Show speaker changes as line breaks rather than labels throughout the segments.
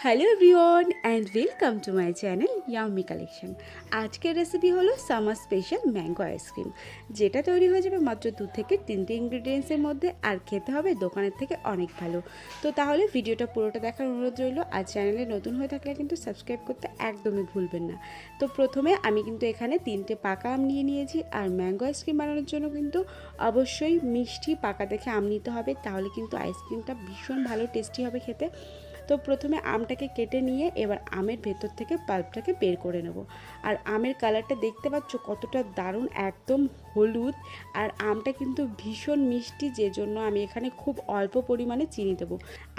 Hello everyone and welcome to my channel yummy collection. আজকের recipe হলো summer special mango ice cream, যেটা তৈরি হয়ে যাবে মাত্র 2 থেকে 3টে ইনগ্রিডিয়েন্টসের মধ্যে, আর খেতে হবে দোকানের থেকে অনেক ভালো। তো তাহলে ভিডিওটা পুরোটা দেখার অনুরোধ রইল। আর চ্যানেলে নতুন হয়ে থাকলে কিন্তু সাবস্ক্রাইব করতে একদমই ভুলবেন না। তো প্রথমে আমি কিন্তু এখানে 3টে পাকা আম নিয়ে নিয়েছি। আর ম্যাঙ্গো আইসক্রিম বানানোর জন্য কিন্তু অবশ্যই মিষ্টি পাকা দেখে আম নিতে হবে, তাহলে কিন্তু আইসক্রিমটা ভীষণ ভালো টেস্টি হবে খেতে। তো প্রথমে আমটাকে কেটে নিয়ে এবার আমের ভেতর থেকে পাল্পটাকে বের করে নেব। আর আমের কালারটা দেখতে পাচ্ছ কতটা দারুণ, একদম হলুদ। আর আমটা কিন্তু ভীষণ মিষ্টি, যে জন্য আমি এখানে খুব অল্প পরিমাণে চিনি দেবো।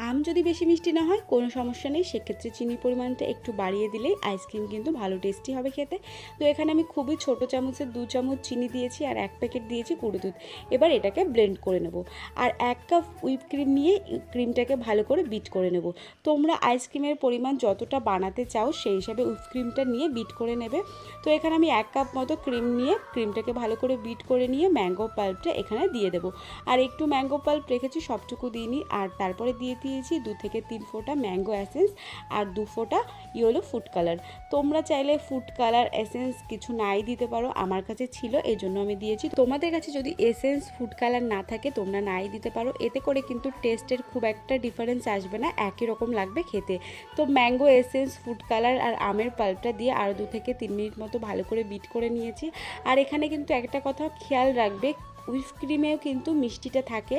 আম যদি বেশি মিষ্টি না হয় কোনো সমস্যা নেই, সেক্ষেত্রে চিনির পরিমাণটা একটু বাড়িয়ে দিলেই আইসক্রিম কিন্তু ভালো টেস্টি হবে খেতে। তো এখানে আমি খুবই ছোট চামচের 2 চামচ চিনি দিয়েছি আর 1 প্যাকেট দিয়েছি গুঁড়ো দুধ। এবার এটাকে ব্লেন্ড করে নেব। আর 1 কাপ হুইপ ক্রিম নিয়ে ক্রিমটাকে ভালো করে বিট করে নেব। তোমরা আইসক্রিমের পরিমাণ যতটা বানাতে চাও সেই হিসাবে হুইপ ক্রিমটা নিয়ে বিট করে নেবে। তো এখানে আমি 1 কাপ মতো ক্রিম নিয়ে ক্রিমটাকে ভালো করে বিট করে নিয়ে ম্যাঙ্গো পাল্পটা এখানে দিয়ে দেবো। আর একটু ম্যাঙ্গো পাল্প রেখেছি, সবটুকু দিইনি। আর তারপরে দিয়ে দিয়েছি 2 থেকে 3 ফোঁটা ম্যাঙ্গো এসেন্স আর 2 ফোঁটা ইয়েলো ফুড কালার। তোমরা চাইলে ফুড কালার এসেন্স কিছু নাই দিতে পারো, আমার কাছে ছিল এই জন্য আমি দিয়েছি। তোমাদের কাছে যদি এসেন্স ফুড কালার না থাকে তোমরা নাই দিতে পারো, এতে করে কিন্তু টেস্টের খুব একটা ডিফারেন্স আসবে না, একই রকম লাগবে খেতে। তো ম্যাঙ্গো এসেন্স ফুড কালার আর আমের পাল্পটা দিয়ে আরও 2 থেকে 3 মিনিট মতো ভালো করে বিট করে নিয়েছি। আর এখানে কিন্তু একটা কথা খেয়াল রাখবে, হুইপ ক্রিমেও কিন্তু মিষ্টিটা থাকে,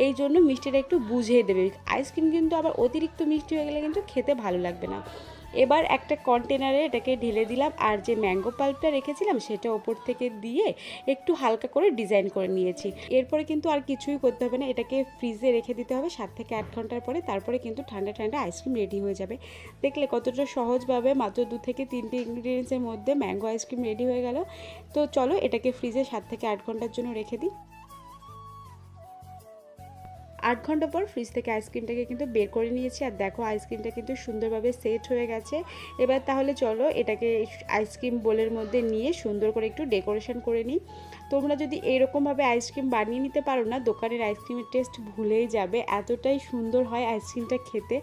এই জন্য মিষ্টিটা একটু বুঝে দেবে। আইসক্রিম কিন্তু আবার অতিরিক্ত মিষ্টি হয়ে গেলে কিন্তু খেতে ভালো লাগবে না। এবার একটা কন্টেনারে এটাকে ঢেলে দিলাম, আর যে ম্যাঙ্গো পাল্পটা রেখেছিলাম সেটা ওপর থেকে দিয়ে একটু হালকা করে ডিজাইন করে নিয়েছি। এরপরে কিন্তু আর কিছুই করতে হবে না, এটাকে ফ্রিজে রেখে দিতে হবে 7 থেকে 8 ঘন্টার পরে। তারপরে কিন্তু ঠান্ডা ঠান্ডা আইসক্রিম রেডি হয়ে যাবে। দেখলে কতটা সহজভাবে মাত্র 2 থেকে 3টে ইনগ্রিডিয়েন্টসের মধ্যে ম্যাঙ্গো আইসক্রিম রেডি হয়ে গেল। তো চলো এটাকে ফ্রিজে 7 থেকে 8 ঘন্টার জন্য রেখে দিই। 8 ঘন্টা পর ফ্রিজ থেকে আইসক্রিমটাকে কিন্তু বের করে নিয়েছি। আর দেখো আইসক্রিমটা কিন্তু সুন্দরভাবে সেট হয়ে গেছে। এবার তাহলে চলো এটাকে আইসক্রিম বোলের মধ্যে নিয়ে সুন্দর করে একটু ডেকোরেশন করে নিই। তোমরা যদি এইরকমভাবে আইসক্রিম বানিয়ে নিতে পারো না, দোকানের আইসক্রিমের টেস্ট ভুলেই যাবে, এতটাই সুন্দর হয় আইসক্রিমটা খেতে।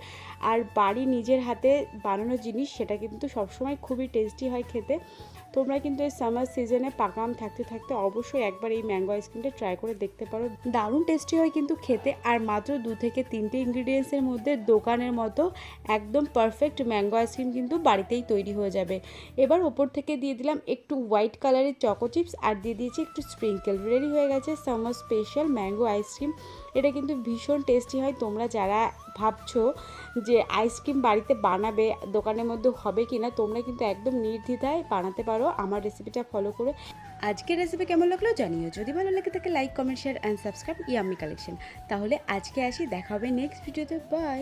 আর বাড়ি নিজের হাতে বানানো জিনিস সেটা কিন্তু সবসময় খুবই টেস্টি হয় খেতে। তোমরা কিন্তু এই সামার সিজনে পাকা আম থাকতে থাকতে অবশ্যই একবার এই ম্যাঙ্গো আইসক্রিমটা ট্রাই করে দেখতে পারো, দারুণ টেস্টি হয় কিন্তু খেতে। আর মাত্র 2 থেকে 3টে ইনগ্রিডিয়েন্টসের মধ্যে দোকানের মতো একদম পারফেক্ট ম্যাঙ্গো আইসক্রিম কিন্তু বাড়িতেই তৈরি হয়ে যাবে। এবার ওপর থেকে দিয়ে দিলাম একটু হোয়াইট কালারের চকো চিপস আর দিয়ে দিয়েছি একটু স্প্রিঙ্কেল। রেডি হয়ে গেছে সামার স্পেশাল ম্যাঙ্গো আইসক্রিম। এটা কিন্তু ভীষণ টেস্টি হয়। তোমরা যারা ভাবছো যে আইসক্রিম বাড়িতে বানাবে দোকানের মধ্যে হবে কি না, তোমরা কিন্তু একদম নির্দ্বিধায় বানাতে পারো আমার রেসিপিটা ফলো করে। আজকের রেসিপি কেমন লাগলো জানিও, যদি ভালো লাগে থাকে like comment share and subscribe yummy collection. তাহলে আজকে আসি, দেখা হবে নেক্সট ভিডিওতে। বাই।